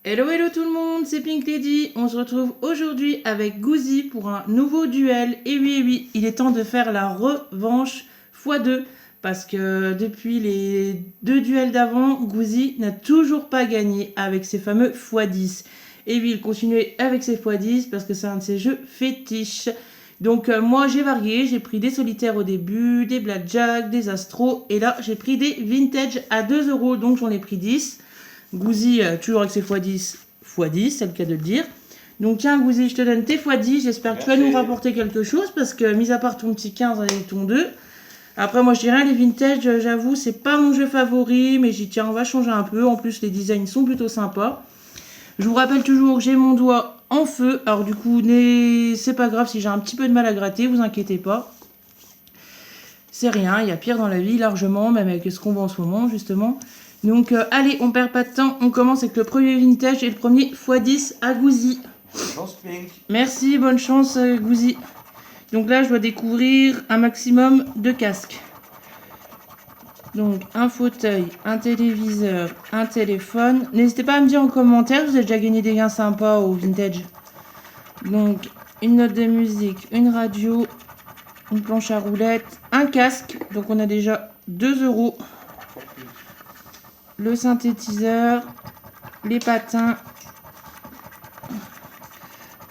Hello hello tout le monde, c'est Pink Lady. On se retrouve aujourd'hui avec Gouzi pour un nouveau duel. Et oui, il est temps de faire la revanche x2. Parce que depuis les deux duels d'avant, Gouzi n'a toujours pas gagné avec ses fameux x10. Et oui, il continuait avec ses x10 parce que c'est un de ses jeux fétiches. Donc moi j'ai varié, j'ai pris des solitaires au début, des blackjack, des astros. Et là j'ai pris des vintage à 2€, donc j'en ai pris 10. Gouzi, toujours avec ses x10, c'est le cas de le dire. Donc tiens Gouzi, je te donne tes x10, j'espère que tu vas nous rapporter quelque chose, parce que mis à part ton petit 15 et ton 2, après moi je dirais les vintage, j'avoue, c'est pas mon jeu favori, mais j'y tiens, on va changer un peu, en plus les designs sont plutôt sympas. Je vous rappelle toujours que j'ai mon doigt en feu, alors du coup, c'est pas grave si j'ai un petit peu de mal à gratter, vous inquiétez pas. C'est rien, il y a pire dans la vie largement, même avec ce qu'on voit en ce moment justement. Donc allez, on perd pas de temps, on commence avec le premier vintage et le premier x10 à Gouzi. Bonne chance, Pink. Merci, bonne chance Gouzi. Donc là, je dois découvrir un maximum de casques. Donc un fauteuil, un téléviseur, un téléphone. N'hésitez pas à me dire en commentaire, vous avez déjà gagné des gains sympas au vintage. Donc une note de musique, une radio, une planche à roulettes, un casque. Donc on a déjà 2€. Le synthétiseur, les patins,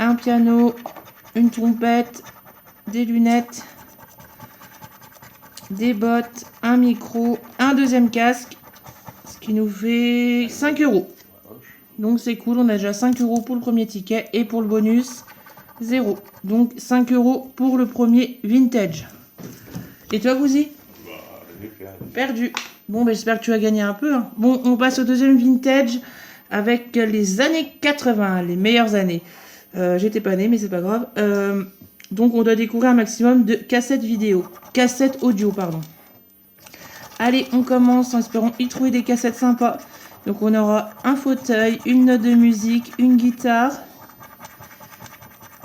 un piano, une trompette, des lunettes, des bottes, un micro, un deuxième casque, ce qui nous fait 5€. Donc c'est cool, on a déjà 5€ pour le premier ticket et pour le bonus, 0. Donc 5€ pour le premier vintage. Et toi, Gouzi? Perdu. Bon, bah, j'espère que tu vas gagner un peu. Hein. Bon, on passe au deuxième vintage avec les années 80, les meilleures années. J'étais pas née, mais c'est pas grave. Donc, on doit découvrir un maximum de cassettes audio, pardon. Allez, on commence en espérant y trouver des cassettes sympas. Donc, on aura un fauteuil, une note de musique, une guitare,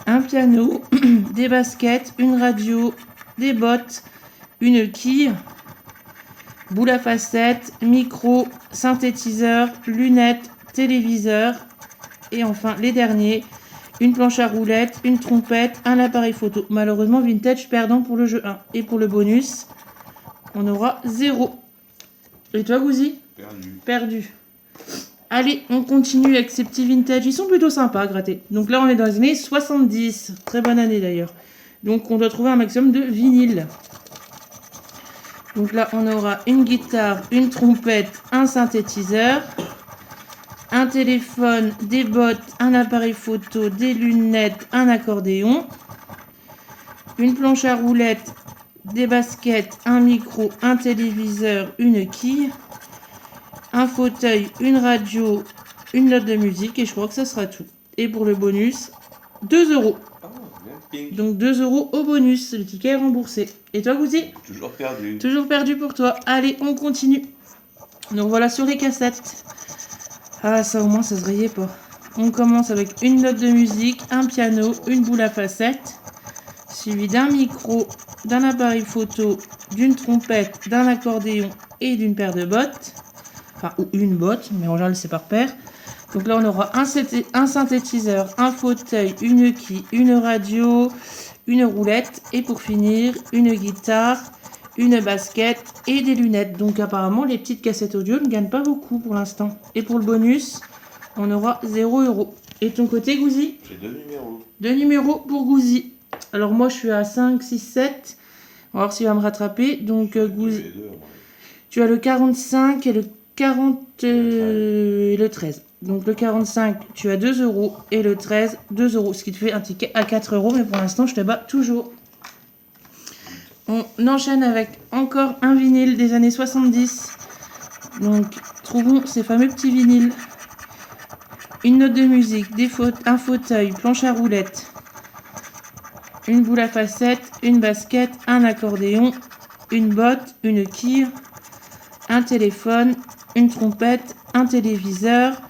un piano, des baskets, une radio, des bottes, une quille, boule à facettes, micro, synthétiseur, lunettes, téléviseur et enfin les derniers, une planche à roulettes, une trompette, un appareil photo. Malheureusement, vintage perdant pour le jeu 1. Et pour le bonus, on aura 0. Et toi, Gouzi? Perdu. Allez, on continue avec ces petits vintage. Ils sont plutôt sympas à gratter. Donc là, on est dans les années 70. Très bonne année d'ailleurs. Donc on doit trouver un maximum de vinyle. Donc là, on aura une guitare, une trompette, un synthétiseur, un téléphone, des bottes, un appareil photo, des lunettes, un accordéon, une planche à roulettes, des baskets, un micro, un téléviseur, une quille, un fauteuil, une radio, une note de musique et je crois que ça sera tout. Et pour le bonus, 2€. Donc 2€ au bonus, le ticket est remboursé. Et toi, Gouzi? Toujours perdu. Toujours perdu pour toi. Allez, on continue. Donc voilà sur les cassettes. Ah, ça au moins, ça se rayait pas. On commence avec une note de musique, un piano, une boule à facettes, suivi d'un micro, d'un appareil photo, d'une trompette, d'un accordéon et d'une paire de bottes. Enfin, ou une botte, mais en général, c'est par paire. Donc là, on aura un synthétiseur, un fauteuil, une quille, une radio, une roulette et pour finir, une guitare, une basket et des lunettes. Donc apparemment, les petites cassettes audio ne gagnent pas beaucoup pour l'instant. Et pour le bonus, on aura 0€. Et ton côté, Gouzi? J'ai 2 numéros. 2 numéros pour Gouzi. Alors moi, je suis à 5, 6, 7. On va voir s'il va me rattraper. Donc Gouzi, tu as le 45 et le 40 et le 13. Donc le 45, tu as 2€ et le 13, 2€. Ce qui te fait un ticket à 4€. Mais pour l'instant, je te bats toujours. On enchaîne avec encore un vinyle des années 70. Donc, trouvons ces fameux petits vinyles. Une note de musique, un fauteuil, planche à roulettes, une boule à facettes, une basket, un accordéon, une botte, une quille, un téléphone, une trompette, un téléviseur,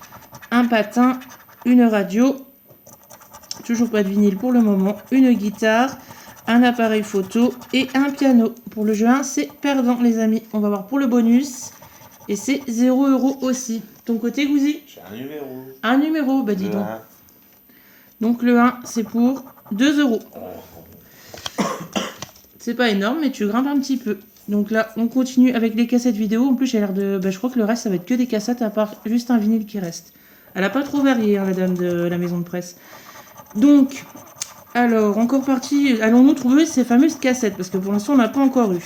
un patin, une radio, toujours pas de vinyle pour le moment, une guitare, un appareil photo et un piano. Pour le jeu 1, c'est perdant les amis. On va voir pour le bonus et c'est 0€ aussi. Ton côté, Gouzi? J'ai un numéro. Un numéro, bah dis Le donc. 1. Donc le 1, c'est pour 2 euros. C'est pas énorme, mais tu grimpes un petit peu. Donc là, on continue avec les cassettes vidéo. En plus, j'ai l'air de... Bah, je crois que le reste, ça va être que des cassettes, à part juste un vinyle qui reste. Elle a pas trop varié, hein, la dame de la maison de presse. Donc, alors, encore partie... Allons-nous trouver ces fameuses cassettes? Parce que pour l'instant, on n'a pas encore eu.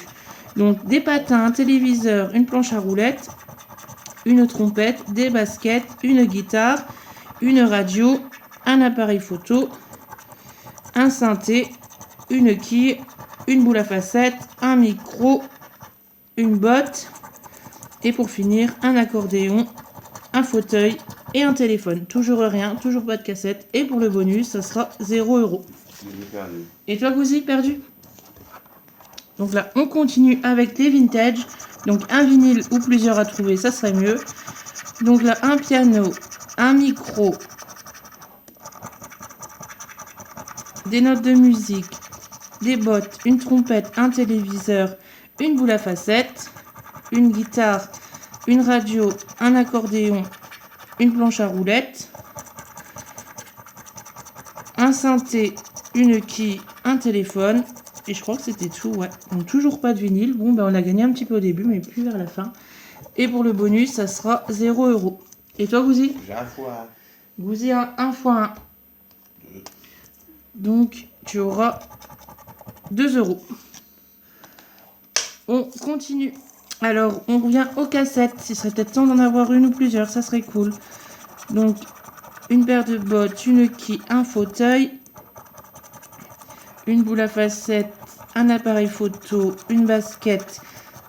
Donc, des patins, un téléviseur, une planche à roulettes, une trompette, des baskets, une guitare, une radio, un appareil photo, un synthé, une quille, une boule à facettes, un micro, une botte et pour finir un accordéon, un fauteuil et un téléphone. Toujours rien, toujours pas de cassette. Et pour le bonus, ça sera 0 euros. J'ai perdu. Et toi, Gouzi, perdu? Donc là, on continue avec les vintage. Donc un vinyle ou plusieurs à trouver, ça serait mieux. Donc là, un piano, un micro, des notes de musique, des bottes, une trompette, un téléviseur, une boule à facettes, une guitare, une radio, un accordéon, une planche à roulettes, un synthé, une quille, un téléphone, et je crois que c'était tout, ouais. Donc toujours pas de vinyle. Bon, ben on a gagné un petit peu au début, mais plus vers la fin. Et pour le bonus, ça sera 0 euros. Et toi, Gouzi? J'ai un fois. Gouzi a 1 x 1. 2. Donc, tu auras 2 euros. On continue. Alors, on revient aux cassettes. Il serait peut-être temps d'en avoir une ou plusieurs. Ça serait cool. Donc, une paire de bottes, une quille, un fauteuil, une boule à facettes, un appareil photo, une basket,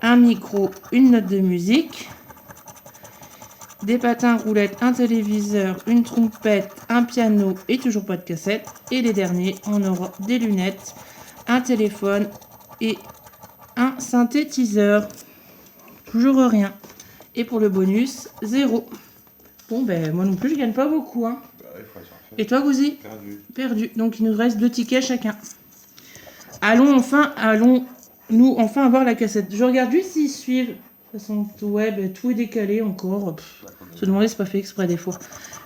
un micro, une note de musique, des patins roulettes, un téléviseur, une trompette, un piano et toujours pas de cassette. Et les derniers, on aura des lunettes, un téléphone et un synthétiseur. Toujours rien. Et pour le bonus, 0. Bon, ben moi non plus, je gagne pas beaucoup. Hein. Bah, il faut s'en faire. Et toi, Gouzi? Perdu. Perdu. Donc il nous reste 2 tickets chacun. Allons-nous enfin avoir la cassette. Je regarde juste s'ils suivent. De toute façon, ouais, tout est décalé encore. Se demander, c'est pas fait exprès des fois.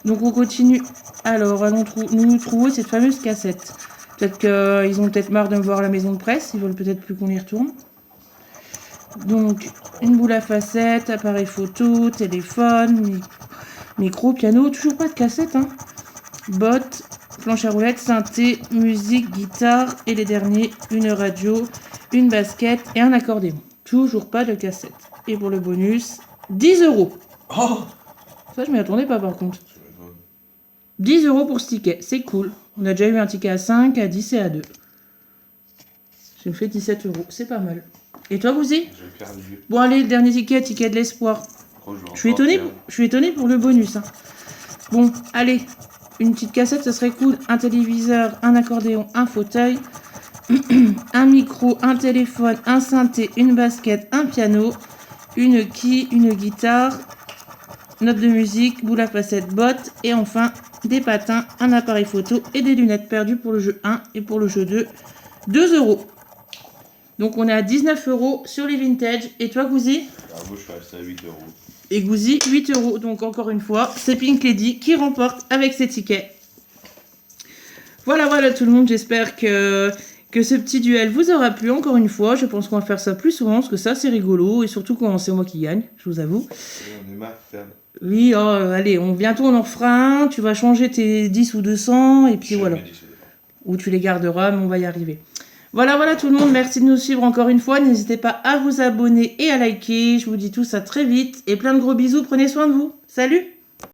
Donc on continue. Alors, allons-nous trouver cette fameuse cassette. Peut-être qu'ils ont peut-être marre de me voir à la maison de presse. Ils veulent peut-être plus qu'on y retourne. Donc, une boule à facettes, appareil photo, téléphone, micro, piano. Toujours pas de cassette, hein. Bottes, planche à roulettes, synthé, musique, guitare. Et les derniers, une radio, une basket et un accordéon. Toujours pas de cassette. Et pour le bonus, 10 euros. Oh, Ça, je m'y attendais pas par contre. 10 euros pour ce ticket, c'est cool. On a déjà eu un ticket à 5, à 10 et à 2. J'ai fait 17 euros, c'est pas mal. Et toi, Gouzi? j'ai perdu. Bon, allez, le dernier ticket, ticket de l'espoir. Je suis étonnée pour le bonus. Hein. Bon, allez, une petite cassette, ça serait cool. Un téléviseur, un accordéon, un fauteuil, un micro, un téléphone, un synthé, une basket, un piano, une quille, une guitare, note de musique, boule à facettes, bottes, et enfin des patins, un appareil photo et des lunettes perdues pour le jeu 1 et pour le jeu 2, 2 euros. Donc on est à 19 euros sur les vintage. Et toi, Gouzi? Alors, moi, je suis resté à 8 euros. Et Gouzi, 8 euros. Donc encore une fois, c'est Pink Lady qui remporte avec ses tickets. Voilà tout le monde. J'espère que ce petit duel vous aura plu. Encore une fois, je pense qu'on va faire ça plus souvent parce que ça, c'est rigolo. Et surtout quand c'est moi qui gagne, je vous avoue. Et on est marre de perdre. Oui, allez, bientôt on en fera un. Tu vas changer tes 10 ou 200. Et puis Jamais voilà. dit ça. Ou tu les garderas, mais on va y arriver. Voilà tout le monde, merci de nous suivre encore une fois. N'hésitez pas à vous abonner et à liker. Je vous dis tous à très vite et plein de gros bisous. Prenez soin de vous. Salut!